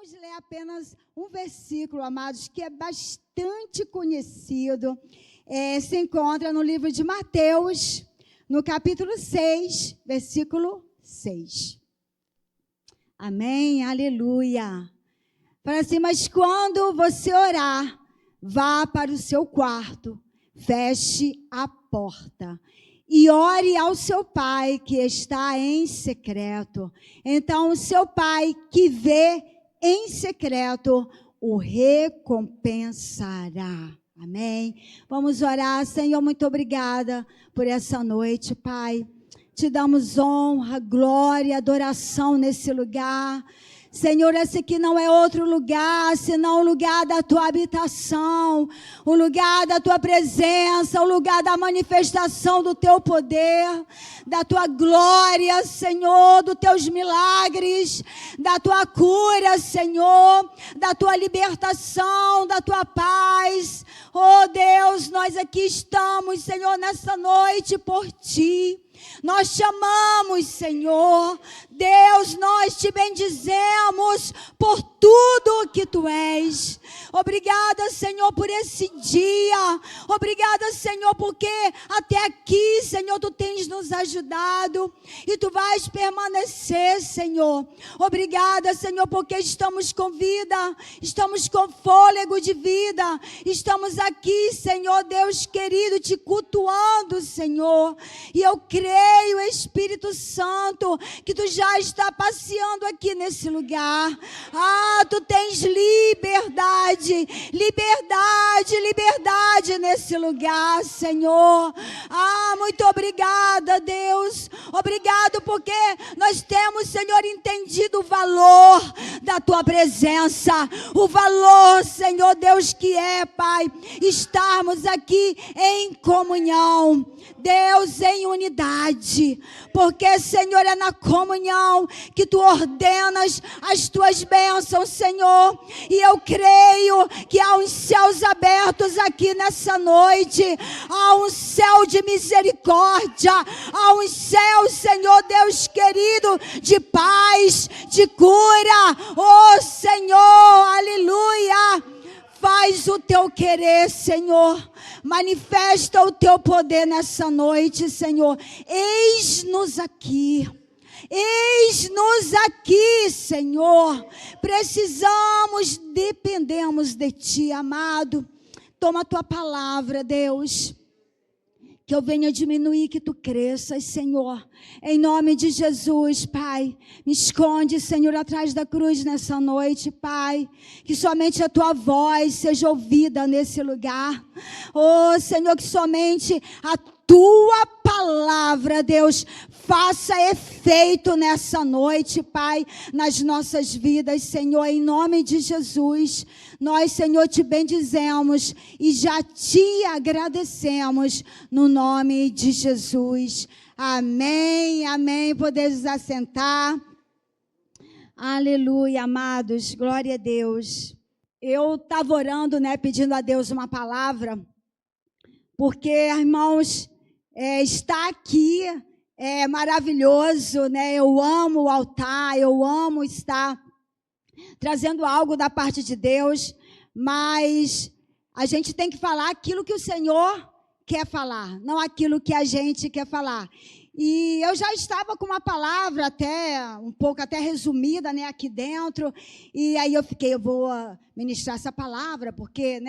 Vamos ler apenas um versículo, amados, que é bastante conhecido. Se encontra no livro de Mateus, no capítulo 6, versículo 6. Amém, aleluia. Fala assim, mas quando você orar, vá para o seu quarto, feche a porta e ore ao seu pai que está em secreto. Então o seu pai que vê em secreto o recompensará. Amém? Vamos orar. Senhor, muito obrigada por essa noite, Pai. Te damos honra, glória, adoração nesse lugar. Senhor, esse aqui não é outro lugar, senão o lugar da tua habitação, o lugar da tua presença, o lugar da manifestação do teu poder, da tua glória, Senhor, dos teus milagres, da tua cura, Senhor, da tua libertação, da tua paz. Oh Deus, nós aqui estamos, Senhor, nessa noite por ti. Nós te amamos, Senhor. Deus, nós te bendizemos por tudo que tu és. Obrigada, Senhor, por esse dia. Obrigada, Senhor, porque até aqui, Senhor, tu tens nos ajudado e tu vais permanecer, Senhor. Obrigada, Senhor, porque estamos com vida, estamos com fôlego de vida. Estamos aqui, Senhor, Deus querido, te cultuando, Senhor. E eu creio, Espírito Santo, que tu já está passeando aqui nesse lugar. Tu tens liberdade, liberdade, liberdade nesse lugar, Senhor. Muito obrigada, Deus. Obrigado porque nós temos, Senhor, entendido o valor da tua presença. O valor, Senhor Deus, que é, Pai, estarmos aqui em comunhão. Deus, em unidade, porque, Senhor, é na comunhão que tu ordenas as tuas bênçãos, Senhor, e eu creio que há uns céus abertos aqui nessa noite, há um céu de misericórdia, há um céu, Senhor Deus querido, de paz, de cura. Oh Senhor, aleluia. Faz o teu querer, Senhor. Manifesta o teu poder nessa noite, Senhor. Eis-nos aqui. Eis-nos aqui, Senhor. Precisamos, dependemos de ti, amado. Toma a tua palavra, Deus. Que eu venha diminuir, que tu cresças, Senhor. Em nome de Jesus, Pai. Me esconde, Senhor, atrás da cruz nessa noite, Pai. Que somente a tua voz seja ouvida nesse lugar. Oh, Senhor, que somente a tua palavra, Deus, faça efeito nessa noite, Pai, nas nossas vidas, Senhor, em nome de Jesus. Nós, Senhor, te bendizemos e já te agradecemos no nome de Jesus. Amém, amém. Podemos assentar. Aleluia, amados. Glória a Deus. Eu estava orando, pedindo a Deus uma palavra, porque, irmãos, estar aqui é maravilhoso, Eu amo o altar, eu amo estar trazendo algo da parte de Deus, mas a gente tem que falar aquilo que o Senhor quer falar, não aquilo que a gente quer falar. E eu já estava com uma palavra um pouco até resumida, aqui dentro, e aí eu vou ministrar essa palavra, porque,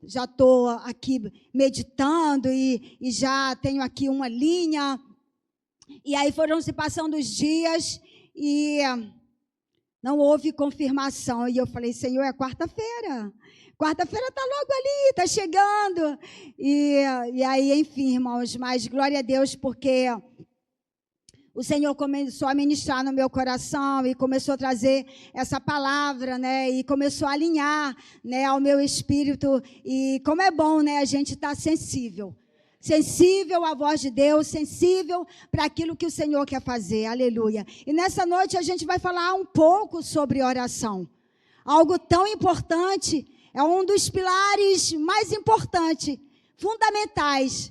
já estou aqui meditando e já tenho aqui uma linha. E aí foram se passando os dias e não houve confirmação. E eu falei, Senhor, é quarta-feira. Quarta-feira está logo ali, está chegando. E aí, enfim, irmãos, mas glória a Deus, porque o Senhor começou a ministrar no meu coração e começou a trazer essa palavra, e começou a alinhar, ao meu espírito. E como é bom, a gente estar sensível à voz de Deus, sensível para aquilo que o Senhor quer fazer, aleluia. E nessa noite a gente vai falar um pouco sobre oração, algo tão importante, é um dos pilares mais importantes, fundamentais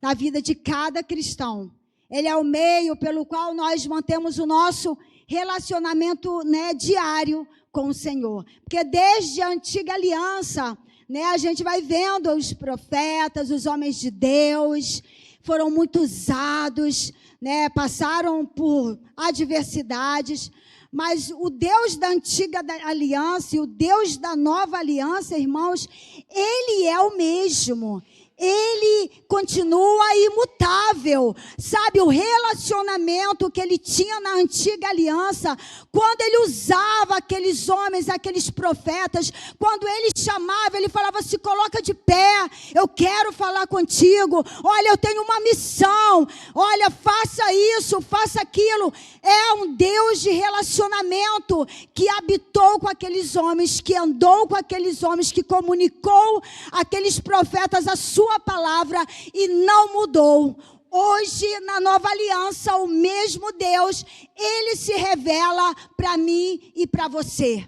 na vida de cada cristão. Ele é o meio pelo qual nós mantemos o nosso relacionamento, diário com o Senhor. Porque desde a antiga aliança, né, a gente vai vendo os profetas, os homens de Deus, foram muito usados, né, passaram por adversidades, mas o Deus da antiga aliança e o Deus da nova aliança, irmãos, Ele é o mesmo. Ele continua imutável, sabe, o relacionamento que ele tinha na antiga aliança, quando ele usava aqueles homens, aqueles profetas, quando ele chamava, ele falava, se coloca de pé, eu quero falar contigo, olha, eu tenho uma missão, olha, faça isso, faça aquilo. É um Deus de relacionamento, que habitou com aqueles homens, que andou com aqueles homens, que comunicou aqueles profetas a sua palavra e não mudou. Hoje, na nova aliança, o mesmo Deus, Ele se revela para mim e para você.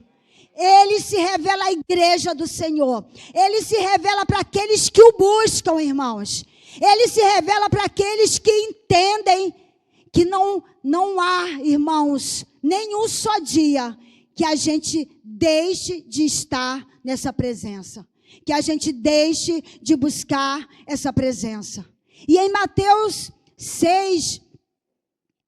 Ele se revela à igreja do Senhor. Ele se revela para aqueles que o buscam, irmãos. Ele se revela para aqueles que entendem que não há, irmãos, nenhum só dia que a gente deixe de estar nessa presença. Que a gente deixe de buscar essa presença. E em Mateus 6,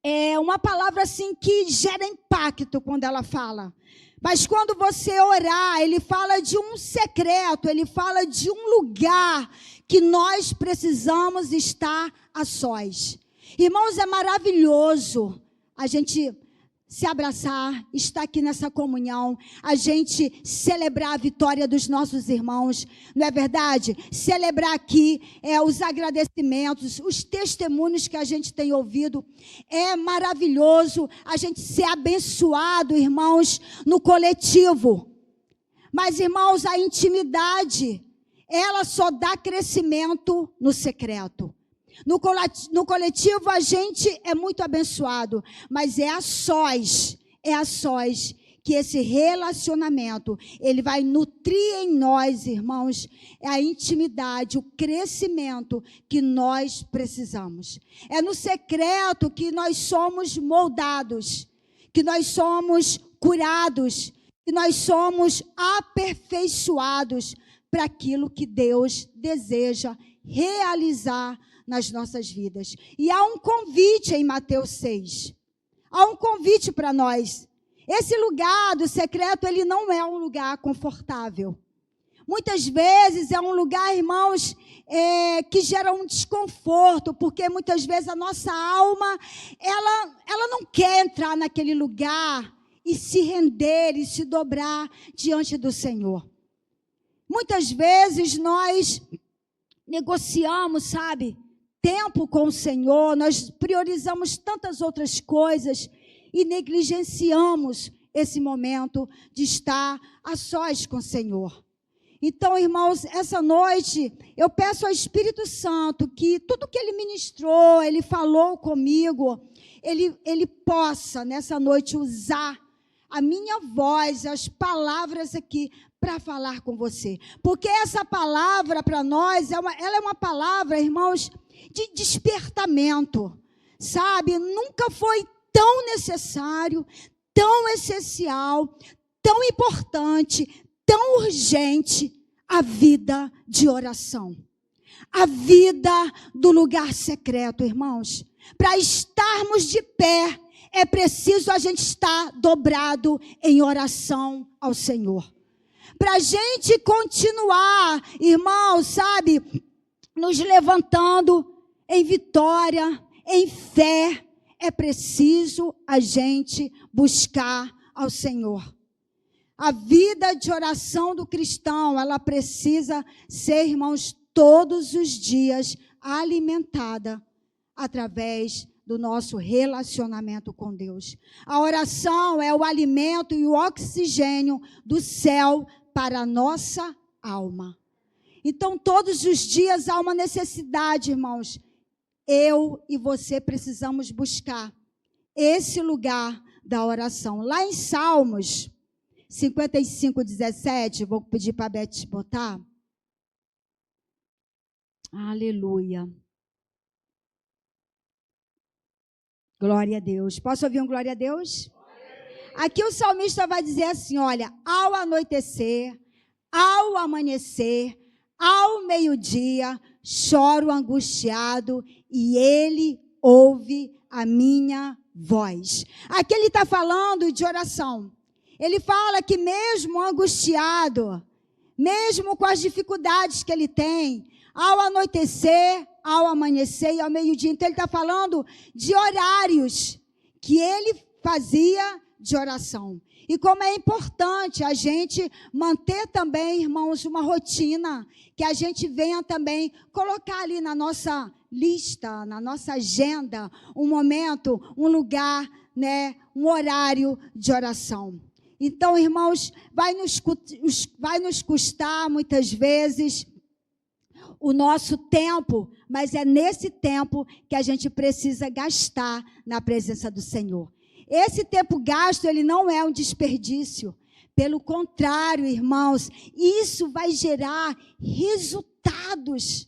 é uma palavra assim que gera impacto quando ela fala. Mas quando você orar, ele fala de um secreto, ele fala de um lugar que nós precisamos estar a sós. Irmãos, é maravilhoso a gente se abraçar, estar aqui nessa comunhão, a gente celebrar a vitória dos nossos irmãos, não é verdade? Celebrar aqui os agradecimentos, os testemunhos que a gente tem ouvido, é maravilhoso a gente ser abençoado, irmãos, no coletivo. Mas, irmãos, a intimidade, ela só dá crescimento no secreto. No coletivo a gente é muito abençoado, mas é a sós que esse relacionamento, ele vai nutrir em nós, irmãos, a intimidade, o crescimento que nós precisamos. É no secreto que nós somos moldados, que nós somos curados, que nós somos aperfeiçoados para aquilo que Deus deseja realizar nas nossas vidas. E há um convite em Mateus 6. Há um convite para nós. Esse lugar do secreto, ele não é um lugar confortável. Muitas vezes é um lugar, irmãos, que gera um desconforto, porque muitas vezes a nossa alma, ela não quer entrar naquele lugar e se render e se dobrar diante do Senhor. Muitas vezes nós negociamos, sabe, tempo com o Senhor, nós priorizamos tantas outras coisas e negligenciamos esse momento de estar a sós com o Senhor. Então, irmãos, essa noite eu peço ao Espírito Santo que tudo que Ele ministrou, Ele falou comigo, Ele possa nessa noite usar a minha voz, as palavras aqui para falar com você. Porque essa palavra para nós, ela é uma palavra, irmãos, de despertamento, sabe? Nunca foi tão necessário, tão essencial, tão importante, tão urgente a vida de oração. A vida do lugar secreto, irmãos. Para estarmos de pé, é preciso a gente estar dobrado em oração ao Senhor. Para a gente continuar, irmãos, sabe, nos levantando em vitória, em fé, é preciso a gente buscar ao Senhor. A vida de oração do cristão, ela precisa ser, irmãos, todos os dias alimentada através do nosso relacionamento com Deus. A oração é o alimento e o oxigênio do céu para a nossa alma. Então, todos os dias há uma necessidade, irmãos. Eu e você precisamos buscar esse lugar da oração. Lá em Salmos 55:17, vou pedir para a Beth botar. Aleluia. Glória a Deus. Posso ouvir um glória a Deus? Aqui o salmista vai dizer assim, olha, ao anoitecer, ao amanhecer, ao meio-dia, choro angustiado e ele ouve a minha voz. Aqui ele está falando de oração. Ele fala que mesmo angustiado, mesmo com as dificuldades que ele tem, ao anoitecer, ao amanhecer e ao meio-dia. Então ele está falando de horários que ele fazia de oração. E como é importante a gente manter também, irmãos, uma rotina, que a gente venha também colocar ali na nossa lista, na nossa agenda, um momento, um lugar, né, um horário de oração. Então, irmãos, vai nos custar muitas vezes o nosso tempo, mas é nesse tempo que a gente precisa gastar na presença do Senhor. Esse tempo gasto, ele não é um desperdício. Pelo contrário, irmãos, isso vai gerar resultados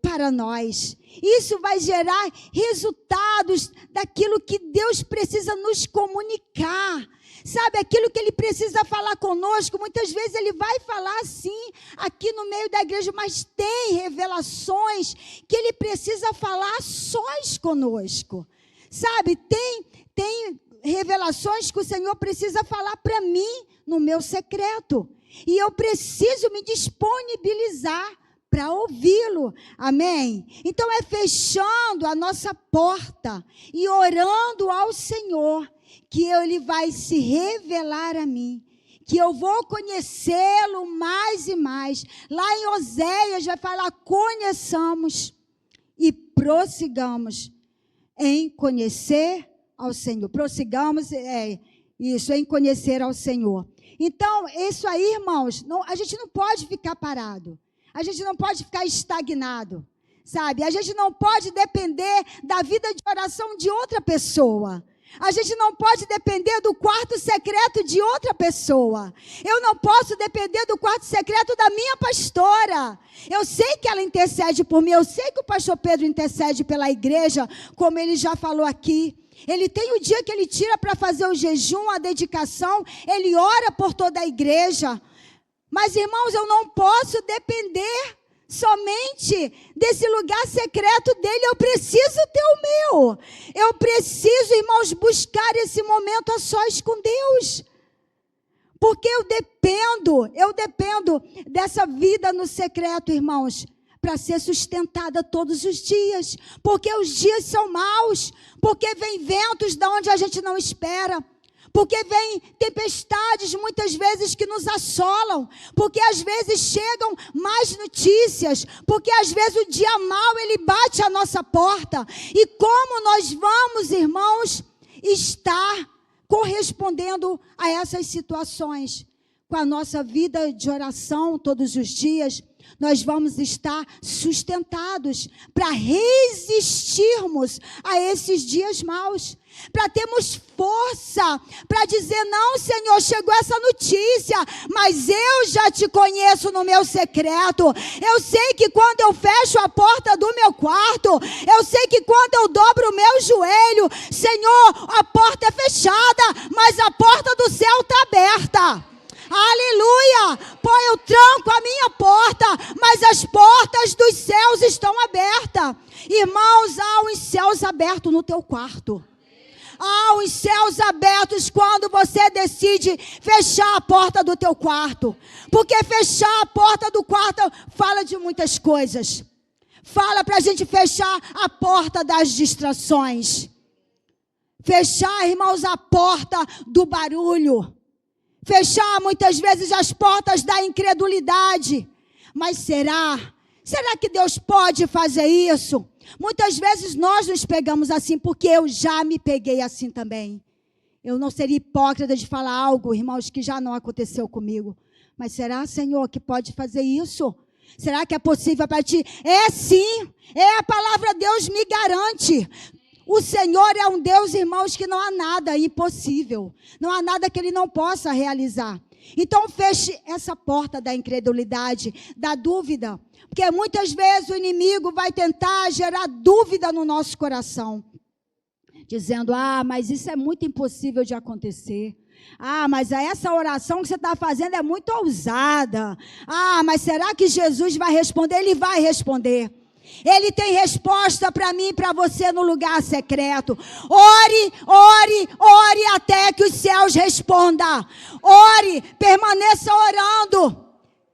para nós. Isso vai gerar resultados daquilo que Deus precisa nos comunicar. Sabe, aquilo que Ele precisa falar conosco, muitas vezes Ele vai falar assim, aqui no meio da igreja, mas tem revelações que Ele precisa falar sós conosco. Sabe, tem revelações que o Senhor precisa falar para mim no meu secreto. E eu preciso me disponibilizar para ouvi-lo. Amém? Então é fechando a nossa porta e orando ao Senhor que Ele vai se revelar a mim, que eu vou conhecê-lo mais e mais. Lá em Oséias vai falar, conheçamos e prossigamos em conhecer ao Senhor. Prossigamos, em conhecer ao Senhor. Então, isso aí, irmãos, a gente não pode ficar parado. A gente não pode ficar estagnado, sabe? A gente não pode depender da vida de oração de outra pessoa. A gente não pode depender do quarto secreto de outra pessoa. Eu não posso depender do quarto secreto da minha pastora. Eu sei que ela intercede por mim, eu sei que o pastor Pedro intercede pela igreja, como ele já falou aqui. Ele tem o dia que ele tira para fazer o jejum, a dedicação, ele ora por toda a igreja. Mas, irmãos, eu não posso depender somente desse lugar secreto dele, eu preciso ter o meu. Eu preciso, irmãos, buscar esse momento a sós com Deus. Porque eu dependo dessa vida no secreto, irmãos, para ser sustentada todos os dias. Porque os dias são maus, porque vem ventos de onde a gente não espera. Porque vem tempestades muitas vezes que nos assolam, porque às vezes chegam mais notícias, porque às vezes o dia mau ele bate à nossa porta. E como nós vamos, irmãos, estar correspondendo a essas situações? Com a nossa vida de oração todos os dias, nós vamos estar sustentados para resistirmos a esses dias maus, para termos força, para dizer, não, Senhor, chegou essa notícia, mas eu já te conheço no meu secreto. Eu sei que quando eu fecho a porta do meu quarto, eu sei que quando eu dobro o meu joelho, Senhor, a porta é fechada, mas a porta do céu está aberta. Aleluia! Pô, eu tranco a minha porta, mas as portas dos céus estão abertas. Irmãos, há os céus abertos no teu quarto. Há os céus abertos quando você decide fechar a porta do teu quarto. Porque fechar a porta do quarto fala de muitas coisas. Fala para a gente fechar a porta das distrações. Fechar, irmãos, a porta do barulho. Fechar muitas vezes as portas da incredulidade. Mas será que Deus pode fazer isso? Muitas vezes nós nos pegamos assim, porque eu já me peguei assim também. Eu não seria hipócrita de falar algo, irmãos, que já não aconteceu comigo. Mas será, Senhor, que pode fazer isso? Será que é possível para ti? É sim, a palavra de Deus me garante. O Senhor é um Deus, irmãos, que não há nada impossível. Não há nada que Ele não possa realizar. Então feche essa porta da incredulidade, da dúvida. Porque muitas vezes o inimigo vai tentar gerar dúvida no nosso coração. Dizendo, mas isso é muito impossível de acontecer. Ah, mas essa oração que você está fazendo é muito ousada. Ah, mas será que Jesus vai responder? Ele vai responder. Ele tem resposta para mim e para você no lugar secreto. Ore, ore, ore até que os céus respondam. Ore, permaneça orando.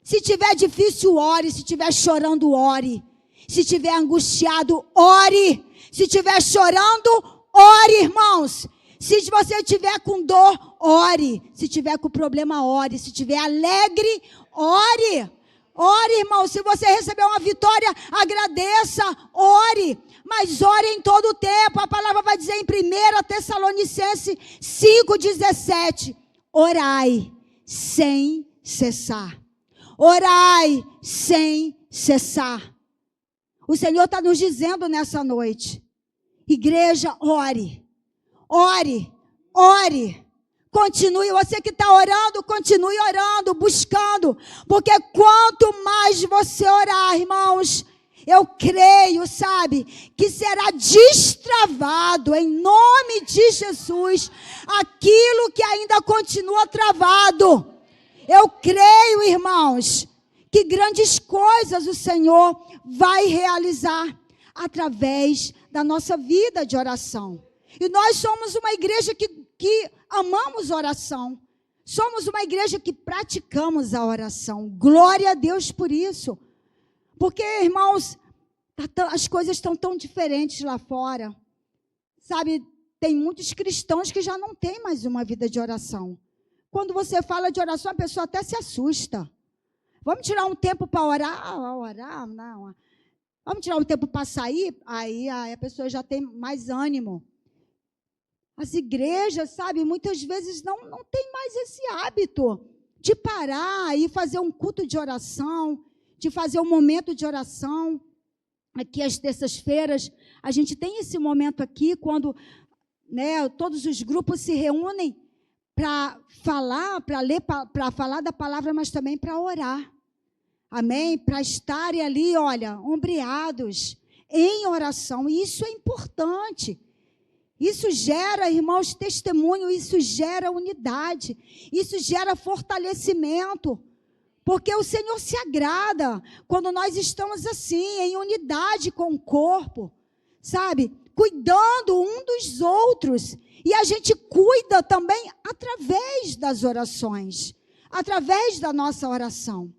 Se tiver difícil, ore. Se tiver chorando, ore. Se tiver angustiado, ore. Se tiver chorando, ore, irmãos. Se você estiver com dor, ore. Se tiver com problema, ore. Se tiver alegre, ore. Ore, irmão. Se você receber uma vitória, agradeça, ore. Mas ore em todo o tempo. A palavra vai dizer em 1 Tessalonicenses 5,17. Orai sem cessar. Orai sem cessar. O Senhor está nos dizendo nessa noite. Igreja, ore. Ore, ore. Continue, você que está orando, continue orando, buscando. Porque quanto mais você orar, irmãos, eu creio, sabe, que será destravado em nome de Jesus aquilo que ainda continua travado. Eu creio, irmãos, que grandes coisas o Senhor vai realizar através da nossa vida de oração. E nós somos uma igreja que amamos oração. Somos uma igreja que praticamos a oração. Glória a Deus por isso. Porque, irmãos, as coisas estão tão diferentes lá fora. Sabe, tem muitos cristãos que já não têm mais uma vida de oração. Quando você fala de oração, a pessoa até se assusta. Vamos tirar um tempo para orar? Orar? Não. Vamos tirar um tempo para sair? Aí a pessoa já tem mais ânimo. As igrejas, sabe, muitas vezes não tem mais esse hábito de parar e fazer um culto de oração, de fazer um momento de oração. Aqui às terças-feiras, a gente tem esse momento aqui, quando todos os grupos se reúnem para falar, para ler, para falar da palavra, mas também para orar. Amém? Para estarem ali, olha, ombreados em oração. E isso é importante. Isso gera, irmãos, testemunho, isso gera unidade, isso gera fortalecimento, porque o Senhor se agrada quando nós estamos assim, em unidade com o corpo, sabe? Cuidando um dos outros, e a gente cuida também através das orações, através da nossa oração.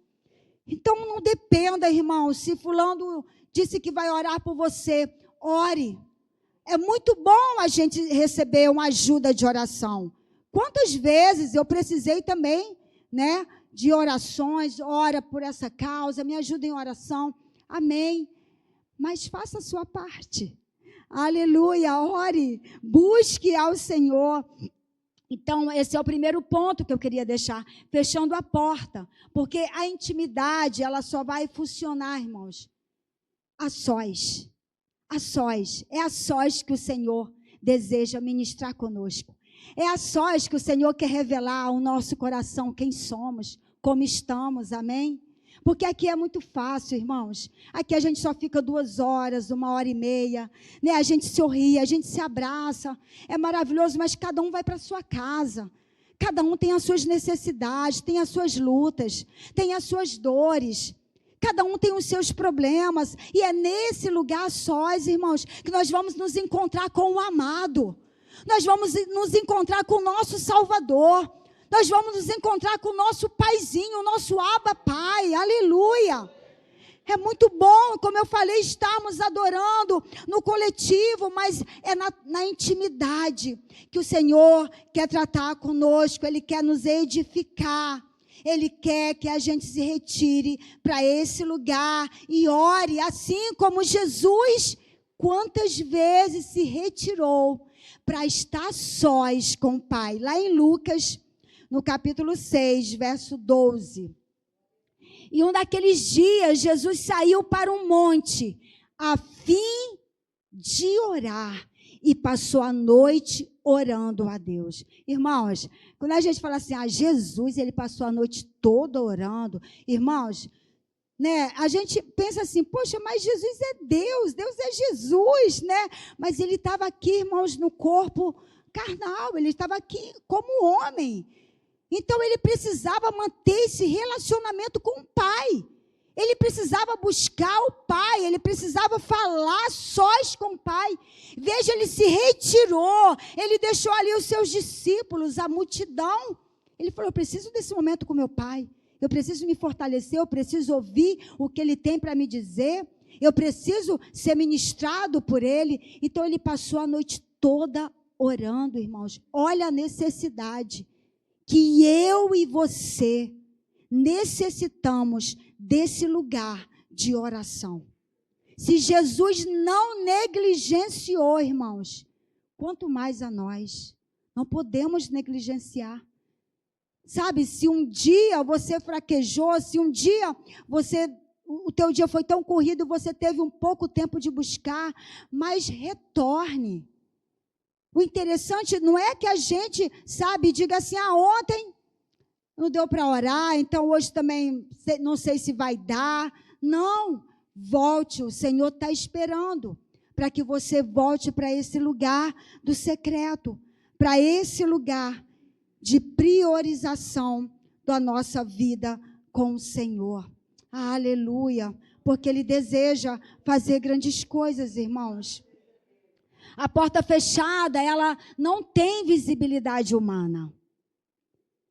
Então não dependa, irmão, se fulano disse que vai orar por você, ore. É muito bom a gente receber uma ajuda de oração. Quantas vezes eu precisei também, de orações, ora por essa causa, me ajuda em oração. Amém. Mas faça a sua parte. Aleluia, ore, busque ao Senhor. Então, esse é o primeiro ponto que eu queria deixar, fechando a porta. Porque a intimidade, ela só vai funcionar, irmãos, a sós. A sós, é a sós que o Senhor deseja ministrar conosco. É a sós que o Senhor quer revelar ao nosso coração quem somos, como estamos, amém? Porque aqui é muito fácil, irmãos. Aqui a gente só fica 2 horas, 1h30, A gente sorri, a gente se abraça. É maravilhoso, mas cada um vai para a sua casa. Cada um tem as suas necessidades, tem as suas lutas, tem as suas dores. Cada um tem os seus problemas, e é nesse lugar sós, irmãos, que nós vamos nos encontrar com o amado. Nós vamos nos encontrar com o nosso Salvador. Nós vamos nos encontrar com o nosso Paizinho, o nosso Abba Pai. Aleluia! É muito bom, como eu falei, estarmos adorando no coletivo, mas é na intimidade que o Senhor quer tratar conosco, Ele quer nos edificar. Ele quer que a gente se retire para esse lugar e ore, assim como Jesus, quantas vezes se retirou para estar sós com o Pai. Lá em Lucas, no capítulo 6, verso 12. E um daqueles dias, Jesus saiu para um monte, a fim de orar, e passou a noite orando a Deus. Irmãos, quando a gente fala assim, Jesus, ele passou a noite toda orando, irmãos, a gente pensa assim, poxa, mas Jesus é Deus é Jesus, Mas ele estava aqui, irmãos, no corpo carnal, ele estava aqui como homem. Então ele precisava manter esse relacionamento com o Pai. Ele precisava buscar o Pai, ele precisava falar sós com o Pai. Veja, ele se retirou, ele deixou ali os seus discípulos, a multidão. Ele falou, eu preciso desse momento com meu Pai. Eu preciso me fortalecer, eu preciso ouvir o que ele tem para me dizer. Eu preciso ser ministrado por ele. Então ele passou a noite toda orando, irmãos. Olha a necessidade que eu e você necessitamos desse lugar de oração. Se Jesus não negligenciou, irmãos, quanto mais a nós. Não podemos negligenciar. Sabe, se um dia você fraquejou, se um dia o teu dia foi tão corrido, você teve um pouco tempo de buscar, mas retorne. O interessante não é que a gente, sabe, diga assim, ontem não deu para orar, então hoje também não sei se vai dar. Não, volte, o Senhor está esperando para que você volte para esse lugar do secreto, para esse lugar de priorização da nossa vida com o Senhor. Aleluia, porque Ele deseja fazer grandes coisas, irmãos. A porta fechada, ela não tem visibilidade humana.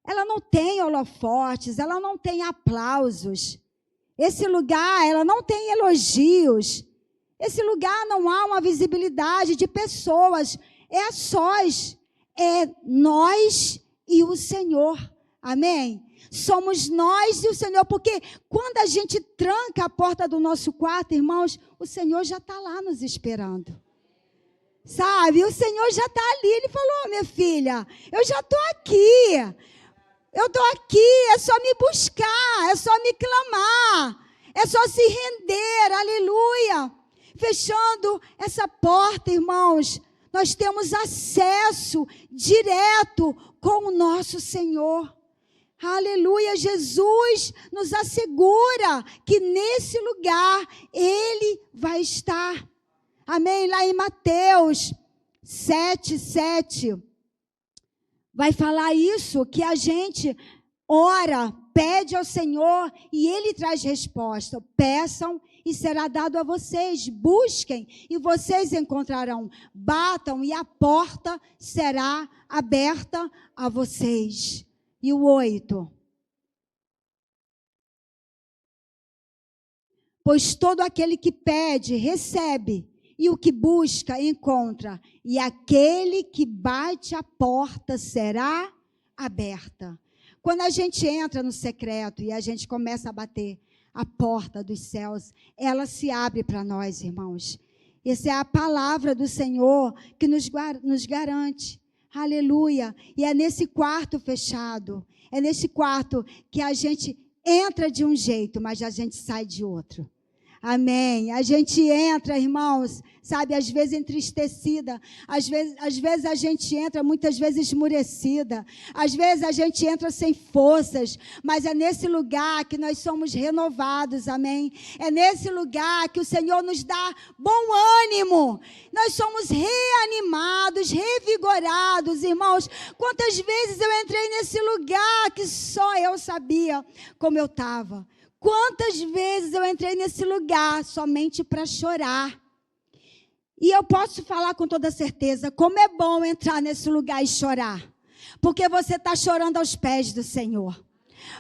Ela não tem holofotes, ela não tem aplausos. Esse lugar, ela não tem elogios. Esse lugar não há uma visibilidade de pessoas. É a sós, é nós e o Senhor. Amém? Somos nós e o Senhor, porque quando a gente tranca a porta do nosso quarto, irmãos, o Senhor já está lá nos esperando. Sabe, o Senhor já está ali. Ele falou, minha filha, eu já estou aqui. Eu estou aqui, é só me buscar, é só me clamar, é só se render, aleluia. Fechando essa porta, irmãos, nós temos acesso direto com o nosso Senhor. Aleluia, Jesus nos assegura que nesse lugar Ele vai estar. Amém? Lá em Mateus 7:7, vai falar isso, que a gente ora, pede ao Senhor e Ele traz resposta. Peçam e será dado a vocês. Busquem e vocês encontrarão. Batam e a porta será aberta a vocês. E o 8. Pois todo aquele que pede, recebe. E o que busca, encontra. E aquele que bate a porta será aberta. Quando a gente entra no secreto e a gente começa a bater a porta dos céus, ela se abre para nós, irmãos. Essa é a palavra do Senhor que nos garante. Aleluia. E é nesse quarto fechado, é nesse quarto que a gente entra de um jeito, mas a gente sai de outro. Amém. A gente entra, irmãos, sabe, às vezes entristecida, às vezes a gente entra muitas vezes esmurecida, às vezes a gente entra sem forças, mas é nesse lugar que nós somos renovados, amém? É nesse lugar que o Senhor nos dá bom ânimo, nós somos reanimados, revigorados, irmãos. Quantas vezes eu entrei nesse lugar que só eu sabia como eu estava. Quantas vezes eu entrei nesse lugar somente para chorar. E eu posso falar com toda certeza, como é bom entrar nesse lugar e chorar. Porque você está chorando aos pés do Senhor.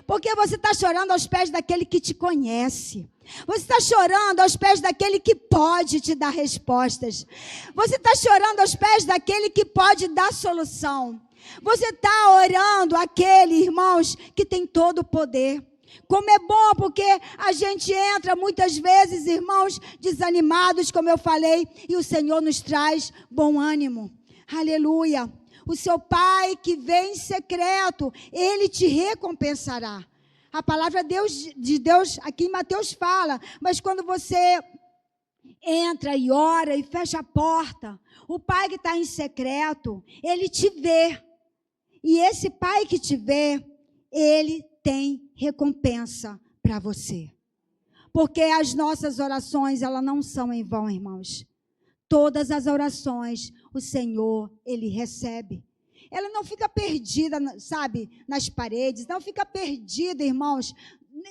Porque você está chorando aos pés daquele que te conhece. Você está chorando aos pés daquele que pode te dar respostas. Você está chorando aos pés daquele que pode dar solução. Você está orando àquele, irmãos, que tem todo o poder. Como é bom, porque a gente entra muitas vezes, irmãos, desanimados, como eu falei, e o Senhor nos traz bom ânimo. Aleluia. O seu Pai que vem em secreto, Ele te recompensará. A palavra de Deus aqui em Mateus fala, mas quando você entra e ora e fecha a porta, o Pai que está em secreto, Ele te vê. E esse Pai que te vê, Ele tem recompensa para você. Porque as nossas orações, elas não são em vão, irmãos. todas as orações, o Senhor, Ele recebe. Ela não fica perdida, sabe, nas paredes, não fica perdida, irmãos,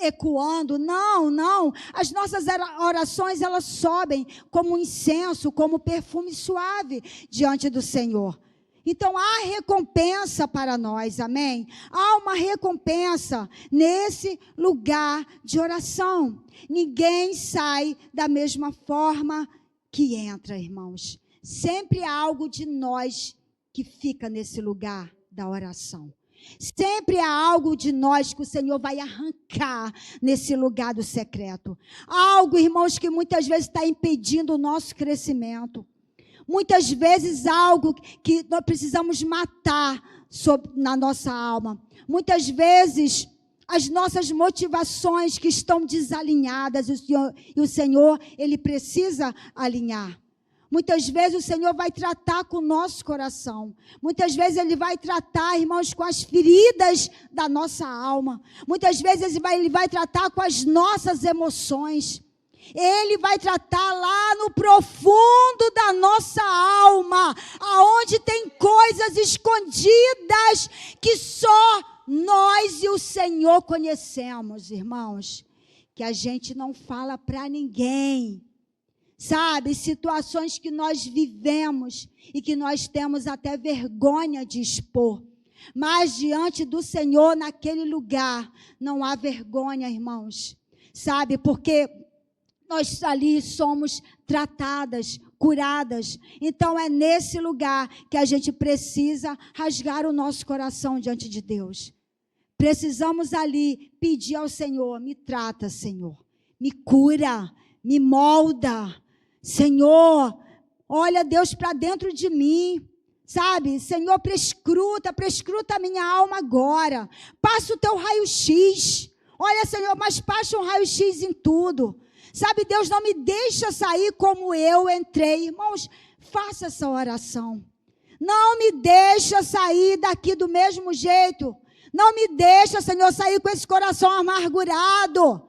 ecoando, não. As nossas orações, elas sobem como incenso, como perfume suave diante do Senhor. Então, há recompensa para nós, amém? Há uma recompensa nesse lugar de oração. Ninguém sai da mesma forma que entra, irmãos. Sempre há algo de nós que fica nesse lugar da oração. Sempre há algo de nós que o Senhor vai arrancar nesse lugar do secreto. Algo, irmãos, que muitas vezes está impedindo o nosso crescimento. Muitas vezes algo que nós precisamos matar na nossa alma. Muitas vezes as nossas motivações que estão desalinhadas, e o Senhor, Ele precisa alinhar. Muitas vezes o Senhor vai tratar com o nosso coração. Muitas vezes Ele vai tratar, irmãos, com as feridas da nossa alma. Muitas vezes Ele vai tratar com as nossas emoções. Ele vai tratar lá no profundo da nossa alma, aonde tem coisas escondidas que só nós e o Senhor conhecemos, irmãos, que a gente não fala para ninguém. Sabe, situações que nós vivemos e que nós temos até vergonha de expor. Mas diante do Senhor, naquele lugar, não há vergonha, irmãos. Sabe, porque nós ali somos tratadas, curadas. Então é nesse lugar que a gente precisa rasgar o nosso coração diante de Deus. Precisamos ali pedir ao Senhor, me trata, Senhor. Me cura, me molda. Senhor, olha, Deus, para dentro de mim. Sabe, Senhor, prescruta a minha alma agora. Passa o teu raio-x. Olha, Senhor, mas passa um raio-x em tudo. Sabe, Deus, não me deixa sair como eu entrei. Irmãos, faça essa oração. Não me deixa sair daqui do mesmo jeito. Não me deixa, Senhor, sair com esse coração amargurado.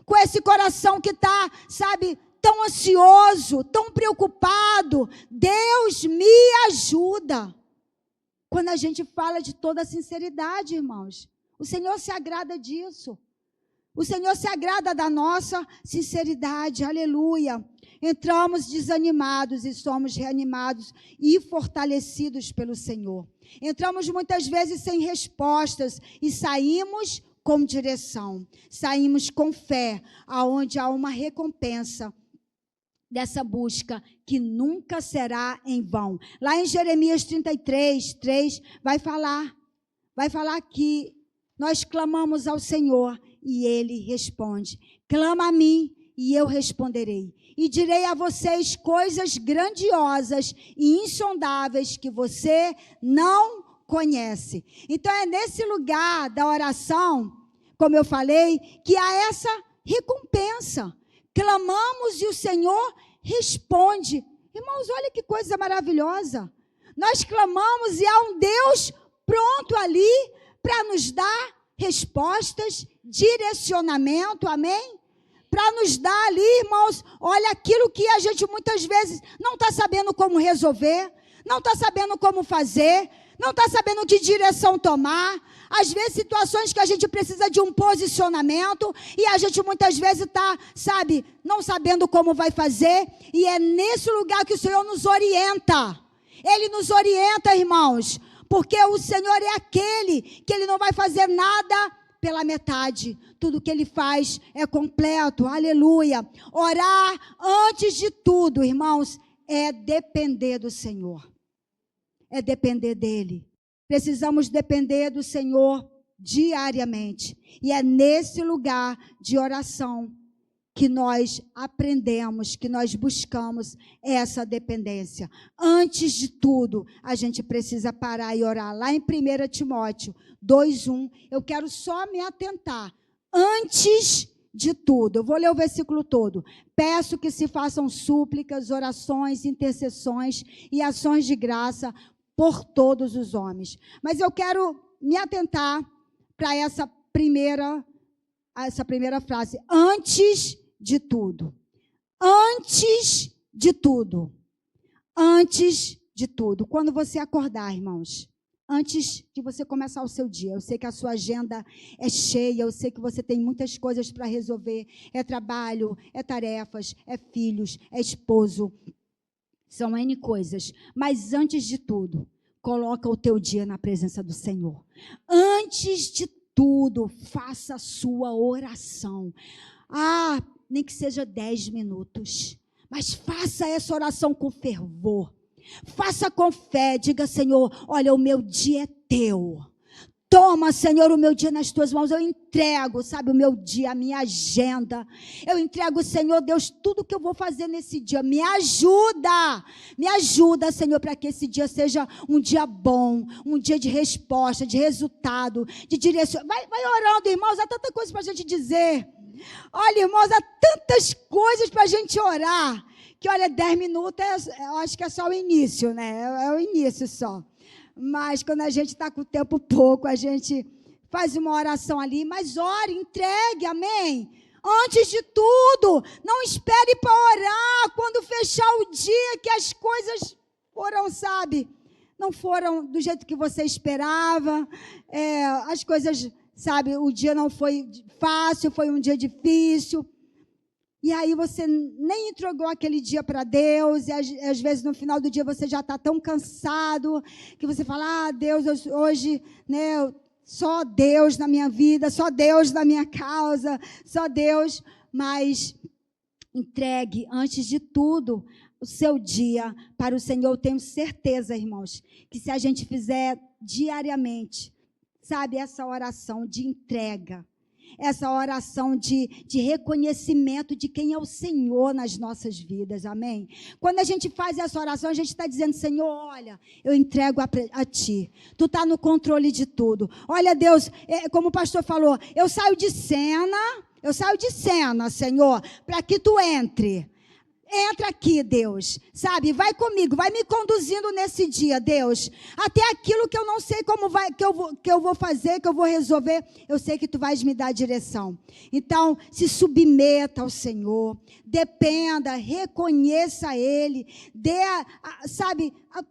Com esse coração que está, sabe, tão ansioso, tão preocupado. Deus me ajuda. Quando a gente fala de toda a sinceridade, irmãos, o Senhor se agrada disso. O Senhor se agrada da nossa sinceridade, aleluia. Entramos desanimados e somos reanimados e fortalecidos pelo Senhor. Entramos muitas vezes sem respostas e saímos com direção. Saímos com fé, aonde há uma recompensa dessa busca que nunca será em vão. Lá em Jeremias 33:3, vai falar que nós clamamos ao Senhor e Ele responde. Clama a mim e eu responderei. E direi a vocês coisas grandiosas e insondáveis que você não conhece. Então é nesse lugar da oração, como eu falei, que há essa recompensa. Clamamos e o Senhor responde. Irmãos, olha que coisa maravilhosa. Nós clamamos e há um Deus pronto ali para nos dar respostas, direcionamento, amém? Para nos dar ali, irmãos, olha aquilo que a gente muitas vezes não está sabendo como resolver, não está sabendo como fazer, não está sabendo que direção tomar. Às vezes situações que a gente precisa de um posicionamento e a gente muitas vezes está, sabe, não sabendo como vai fazer. E é nesse lugar que o Senhor nos orienta. Ele nos orienta, irmãos, porque o Senhor é aquele que Ele não vai fazer nada pela metade. Tudo que Ele faz é completo, aleluia. Orar antes de tudo, irmãos, é depender do Senhor. É depender dEle. Precisamos depender do Senhor diariamente. E é nesse lugar de oração que nós aprendemos, que nós buscamos essa dependência. Antes de tudo, a gente precisa parar e orar. Lá em 1 Timóteo 2:1, eu quero só me atentar. Antes de tudo, eu vou ler o versículo todo. Peço que se façam súplicas, orações, intercessões e ações de graça por todos os homens. Mas eu quero me atentar para essa primeira frase. Antes de tudo. Antes de tudo. Antes de tudo, quando você acordar, irmãos, antes de você começar o seu dia, eu sei que a sua agenda é cheia, eu sei que você tem muitas coisas para resolver, é trabalho, é tarefas, é filhos, é esposo, são N coisas, mas antes de tudo, coloca o teu dia na presença do Senhor. Antes de tudo, faça a sua oração. Nem que seja 10 minutos, mas faça essa oração com fervor. Faça com fé, diga: Senhor, olha, o meu dia é teu. Toma, Senhor, o meu dia nas tuas mãos. Eu entrego, sabe, o meu dia, a minha agenda. Eu entrego, Senhor Deus, tudo que eu vou fazer nesse dia. Me ajuda, Senhor, para que esse dia seja um dia bom, um dia de resposta, de resultado, de direção. Vai orando, irmãos, há tanta coisa para a gente dizer. Olha, irmãos, há tantas coisas para a gente orar. Que olha, 10 minutos, eu acho que é só o início, né? É o início só. Mas quando a gente está com o tempo pouco, a gente faz uma oração ali, mas ore, entregue, amém? Antes de tudo, não espere para orar quando fechar o dia, que as coisas foram, sabe? Não foram do jeito que você esperava, as coisas, sabe? O dia não foi fácil, foi um dia difícil. E aí você nem entregou aquele dia para Deus, e às vezes no final do dia você já está tão cansado, que você fala: Deus, hoje, né, só Deus na minha vida, só Deus na minha causa, só Deus. Mas entregue, antes de tudo, o seu dia para o Senhor. Eu tenho certeza, irmãos, que se a gente fizer diariamente, sabe, essa oração de entrega, essa oração de reconhecimento de quem é o Senhor nas nossas vidas, amém? Quando a gente faz essa oração, a gente está dizendo: Senhor, olha, eu entrego a Ti, Tu está no controle de tudo. Olha, Deus, como o pastor falou, eu saio de cena, Senhor, para que Tu entre. Entra aqui, Deus, sabe, vai comigo, vai me conduzindo nesse dia, Deus, até aquilo que eu não sei como vai, que eu vou fazer, que eu vou resolver, eu sei que Tu vais me dar a direção. Então, se submeta ao Senhor, dependa, reconheça Ele, dê,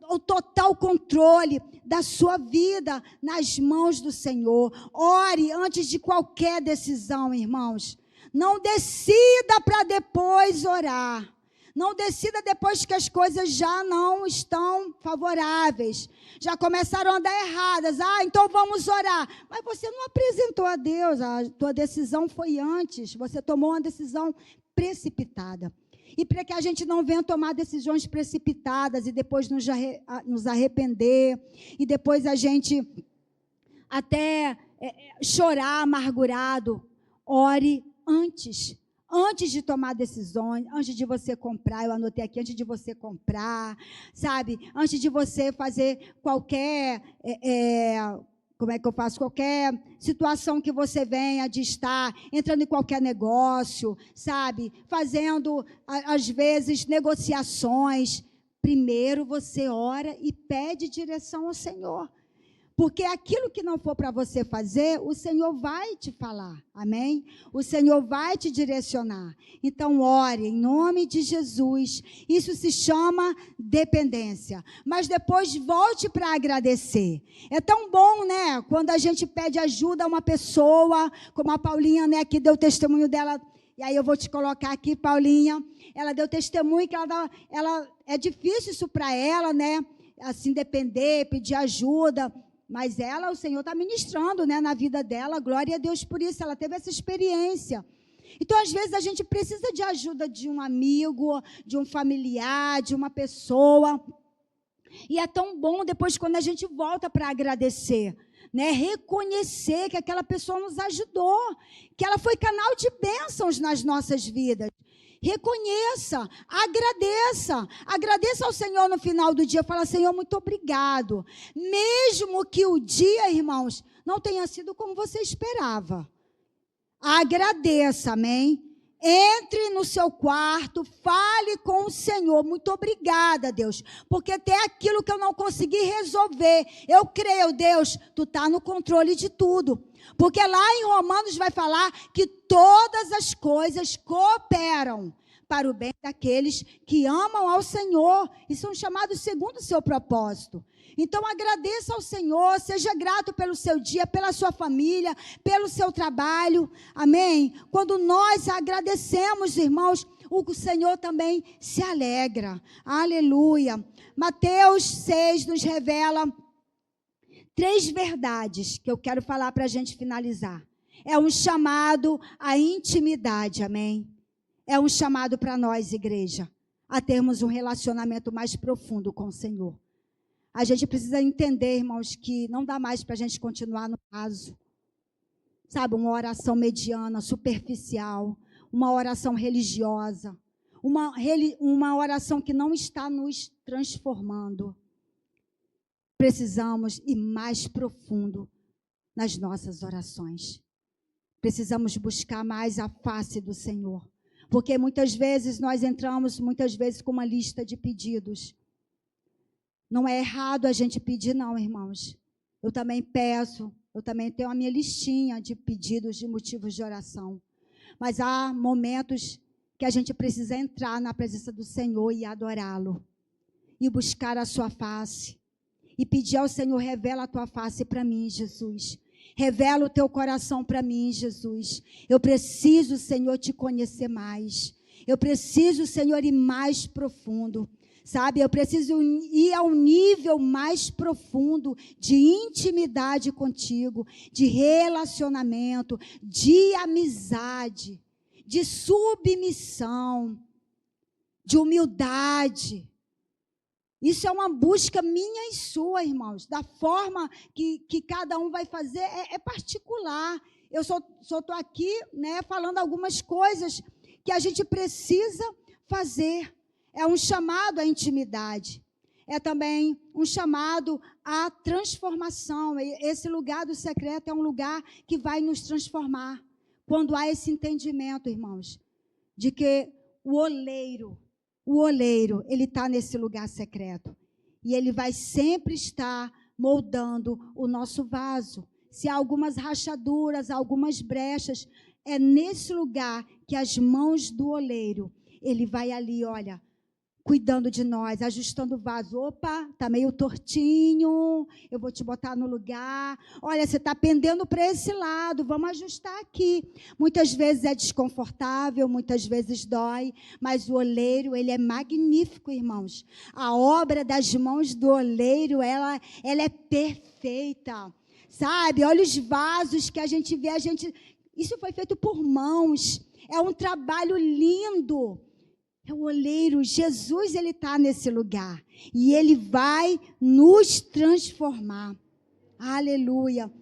o total controle da sua vida nas mãos do Senhor. Ore antes de qualquer decisão, irmãos. Não decida para depois orar. Não decida depois que as coisas já não estão favoráveis. Já começaram a andar erradas. Então vamos orar. Mas você não apresentou a Deus. A tua decisão foi antes. Você tomou uma decisão precipitada. E para que a gente não venha tomar decisões precipitadas e depois nos arrepender. E depois a gente até chorar amargurado. Ore antes de tomar decisões, antes de você comprar, eu anotei aqui, antes de você comprar, sabe, antes de você fazer qualquer, qualquer situação que você venha de estar, entrando em qualquer negócio, sabe, fazendo, às vezes, negociações, primeiro você ora e pede direção ao Senhor. Porque aquilo que não for para você fazer, o Senhor vai te falar, amém? O Senhor vai te direcionar. Então, ore em nome de Jesus. Isso se chama dependência. Mas depois volte para agradecer. É tão bom, né? Quando a gente pede ajuda a uma pessoa, como a Paulinha, né? Que deu testemunho dela. E aí eu vou te colocar aqui, Paulinha. Ela deu testemunho que ela é difícil isso para ela, né? Assim, depender, pedir ajuda. Mas o Senhor está ministrando, né, na vida dela, glória a Deus por isso, ela teve essa experiência. Então, às vezes, a gente precisa de ajuda de um amigo, de um familiar, de uma pessoa. E é tão bom depois quando a gente volta para agradecer, né, reconhecer que aquela pessoa nos ajudou, que ela foi canal de bênçãos nas nossas vidas. Reconheça, agradeça ao Senhor no final do dia, fala: Senhor, muito obrigado, mesmo que o dia, irmãos, não tenha sido como você esperava, agradeça, amém? Entre no seu quarto, fale com o Senhor, muito obrigada, Deus, porque até aquilo que eu não consegui resolver, eu creio, Deus, Tu está no controle de tudo, porque lá em Romanos vai falar que todas as coisas cooperam para o bem daqueles que amam ao Senhor e são chamados segundo o seu propósito. Então agradeça ao Senhor, seja grato pelo seu dia, pela sua família, pelo seu trabalho, amém? Quando nós agradecemos, irmãos, o Senhor também se alegra, aleluia. Mateus 6 nos revela 3 verdades que eu quero falar para a gente finalizar. É um chamado à intimidade, amém? É um chamado para nós, igreja, a termos um relacionamento mais profundo com o Senhor. A gente precisa entender, irmãos, que não dá mais para a gente continuar no raso. Sabe, uma oração mediana, superficial, uma oração religiosa, uma oração que não está nos transformando. Precisamos ir mais profundo nas nossas orações. Precisamos buscar mais a face do Senhor. Porque muitas vezes nós entramos, com uma lista de pedidos. Não é errado a gente pedir, não, irmãos. Eu também peço, eu também tenho a minha listinha de pedidos, de motivos de oração. Mas há momentos que a gente precisa entrar na presença do Senhor e adorá-lo. E buscar a sua face. E pedir ao Senhor, revela a tua face para mim, Jesus. Revela o teu coração para mim, Jesus. Eu preciso, Senhor, te conhecer mais. Eu preciso, Senhor, ir mais profundo. Sabe, eu preciso ir ao nível mais profundo de intimidade contigo, de relacionamento, de amizade, de submissão, de humildade. Isso é uma busca minha e sua, irmãos. Da forma que cada um vai fazer é particular. Eu só estou aqui, né, falando algumas coisas que a gente precisa fazer. É um chamado à intimidade. É também um chamado à transformação. Esse lugar do secreto é um lugar que vai nos transformar. Quando há esse entendimento, irmãos, de que o oleiro, ele está nesse lugar secreto. E ele vai sempre estar moldando o nosso vaso. Se há algumas rachaduras, algumas brechas, é nesse lugar que as mãos do oleiro, ele vai ali, olha, cuidando de nós, ajustando o vaso. Opa, está meio tortinho, eu vou te botar no lugar. Olha, você está pendendo para esse lado, vamos ajustar aqui. Muitas vezes é desconfortável, muitas vezes dói, mas o oleiro, ele é magnífico, irmãos. A obra das mãos do oleiro, ela é perfeita. Sabe, olha os vasos que a gente vê, isso foi feito por mãos. É um trabalho lindo. É o oleiro, Jesus, ele está nesse lugar. E ele vai nos transformar. Aleluia.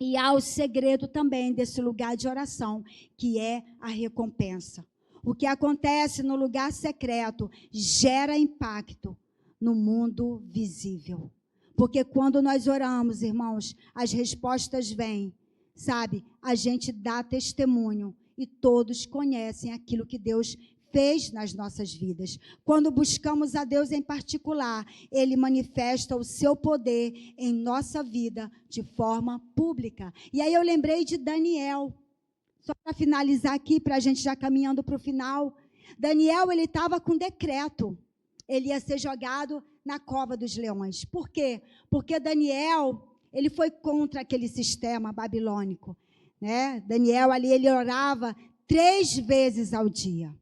E há o segredo também desse lugar de oração, que é a recompensa. O que acontece no lugar secreto gera impacto no mundo visível. Porque quando nós oramos, irmãos, as respostas vêm. Sabe, a gente dá testemunho e todos conhecem aquilo que Deus fez nas nossas vidas. Quando buscamos a Deus em particular, Ele manifesta o seu poder em nossa vida de forma pública. E aí eu lembrei de Daniel, só para finalizar aqui, para a gente já caminhando para o final. Daniel, ele estava com decreto, ele ia ser jogado na cova dos leões. Por quê? Porque Daniel, ele foi contra aquele sistema babilônico, né? Daniel ali, ele orava 3 vezes ao dia.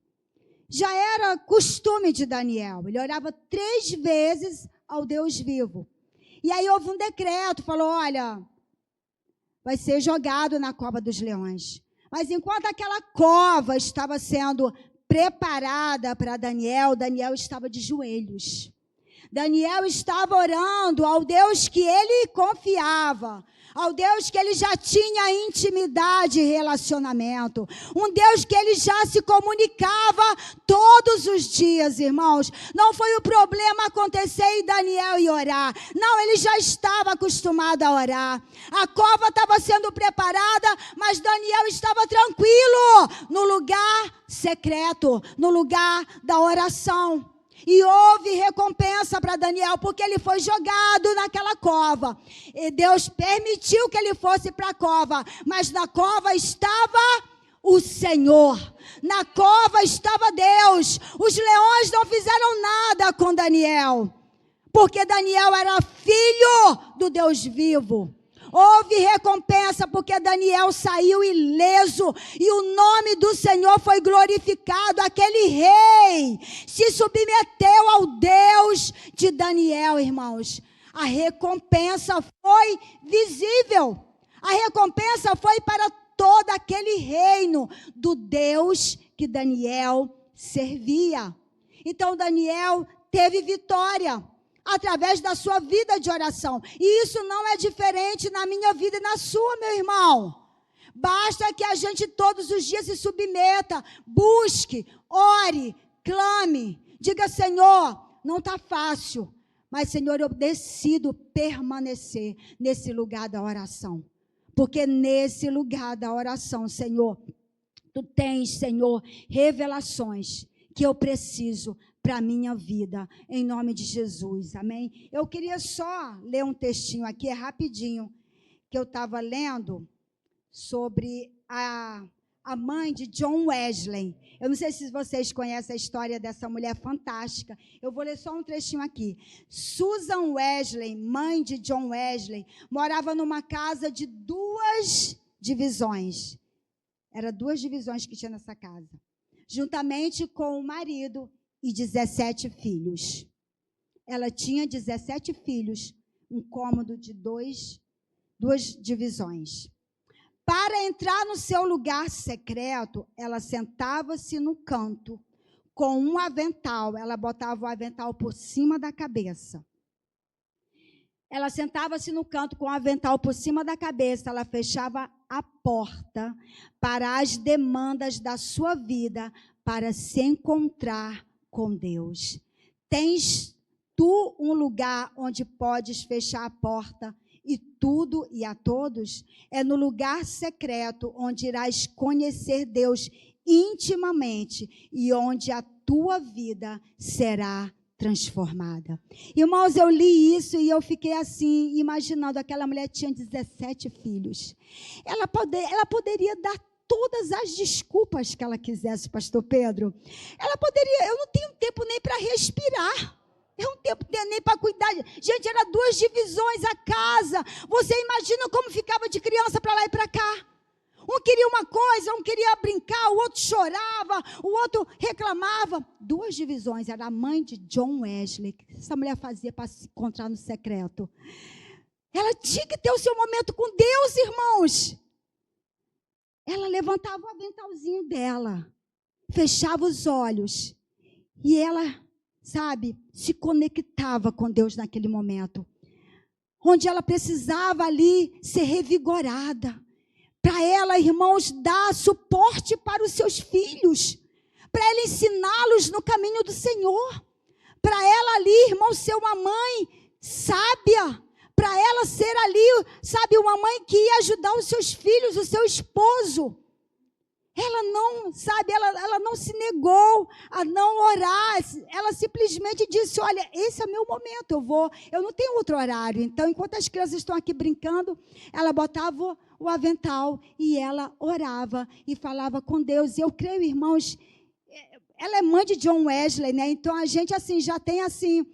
Já era costume de Daniel, ele orava 3 vezes ao Deus vivo. E aí houve um decreto, falou, olha, vai ser jogado na cova dos leões. Mas enquanto aquela cova estava sendo preparada para Daniel, Daniel estava de joelhos. Daniel estava orando ao Deus que ele confiava, ao Deus que ele já tinha intimidade e relacionamento, um Deus que ele já se comunicava todos os dias, irmãos. Não foi o problema acontecer em Daniel e orar, não, ele já estava acostumado a orar. A cova estava sendo preparada, mas Daniel estava tranquilo no lugar secreto, no lugar da oração. E houve recompensa para Daniel, porque ele foi jogado naquela cova. E Deus permitiu que ele fosse para a cova, mas na cova estava o Senhor. Na cova estava Deus. Os leões não fizeram nada com Daniel, porque Daniel era filho do Deus vivo. Houve recompensa porque Daniel saiu ileso e o nome do Senhor foi glorificado. Aquele rei se submeteu ao Deus de Daniel, irmãos. A recompensa foi visível. A recompensa foi para todo aquele reino do Deus que Daniel servia. Então Daniel teve vitória através da sua vida de oração. E isso não é diferente na minha vida e na sua, meu irmão. Basta que a gente todos os dias se submeta, busque, ore, clame. Diga, Senhor, não está fácil, mas, Senhor, eu decido permanecer nesse lugar da oração. Porque nesse lugar da oração, Senhor, Tu tens, Senhor, revelações que eu preciso para a minha vida, em nome de Jesus, amém? Eu queria só ler um textinho aqui, rapidinho, que eu estava lendo sobre a mãe de John Wesley. Eu não sei se vocês conhecem a história dessa mulher fantástica. Eu vou ler só um trechinho aqui. Susan Wesley, mãe de John Wesley, morava numa casa de 2 divisões. Eram 2 divisões que tinha nessa casa. Juntamente com o marido e 17 filhos. Ela tinha 17 filhos, um cômodo de 2 divisões. Para entrar no seu lugar secreto, ela sentava-se no canto com um avental. Ela botava o avental por cima da cabeça. Ela sentava-se no canto com o avental por cima da cabeça. Ela fechava a porta para as demandas da sua vida, para se encontrar com Deus. Tens tu um lugar onde podes fechar a porta e tudo e a todos? É no lugar secreto onde irás conhecer Deus intimamente e onde a tua vida será transformada. Irmãos, eu li isso e eu fiquei assim, imaginando, aquela mulher tinha 17 filhos. Ela poderia dar todas as desculpas que ela quisesse, pastor Pedro. Ela poderia, eu não tenho tempo nem para respirar. Eu não tenho tempo nem para cuidar. Gente, era 2 divisões a casa. Você imagina como ficava de criança para lá e para cá. Um queria uma coisa, um queria brincar, o outro chorava, o outro reclamava. 2 divisões. Era a mãe de John Wesley. O que essa mulher fazia para se encontrar no secreto? Ela tinha que ter o seu momento com Deus, irmãos. Ela levantava o aventalzinho dela, fechava os olhos e ela, sabe, se conectava com Deus naquele momento, onde ela precisava ali ser revigorada, para ela, irmãos, dar suporte para os seus filhos, para ela ensiná-los no caminho do Senhor, para ela ali, irmão, ser uma mãe sábia, para ela ser ali, sabe, uma mãe que ia ajudar os seus filhos, o seu esposo. Ela não, sabe, ela não se negou a não orar. Ela simplesmente disse, olha, esse é meu momento, eu não tenho outro horário. Então, enquanto as crianças estão aqui brincando, ela botava o avental e ela orava e falava com Deus. E eu creio, irmãos, ela é mãe de John Wesley, né? Então, a gente, assim, já tem, assim,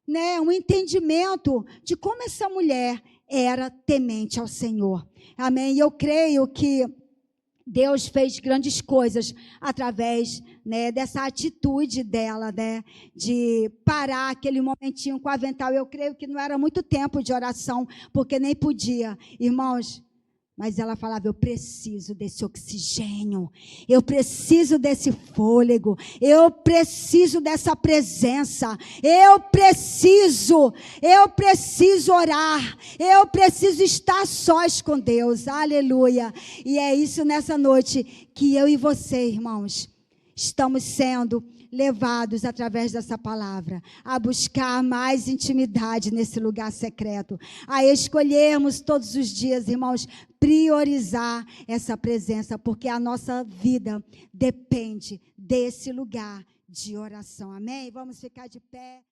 né, um entendimento de como essa mulher era temente ao Senhor. Amém? E eu creio que Deus fez grandes coisas através, né, dessa atitude dela, né, de parar aquele momentinho com o avental. Eu creio que não era muito tempo de oração, porque nem podia. Irmãos, mas ela falava, eu preciso desse oxigênio, eu preciso desse fôlego, eu preciso dessa presença, eu preciso orar, eu preciso estar sós com Deus, aleluia. E é isso nessa noite que eu e você, irmãos, estamos sendo levados através dessa palavra a buscar mais intimidade nesse lugar secreto, a escolhermos todos os dias, irmãos, priorizar essa presença, porque a nossa vida depende desse lugar de oração, amém? Vamos ficar de pé.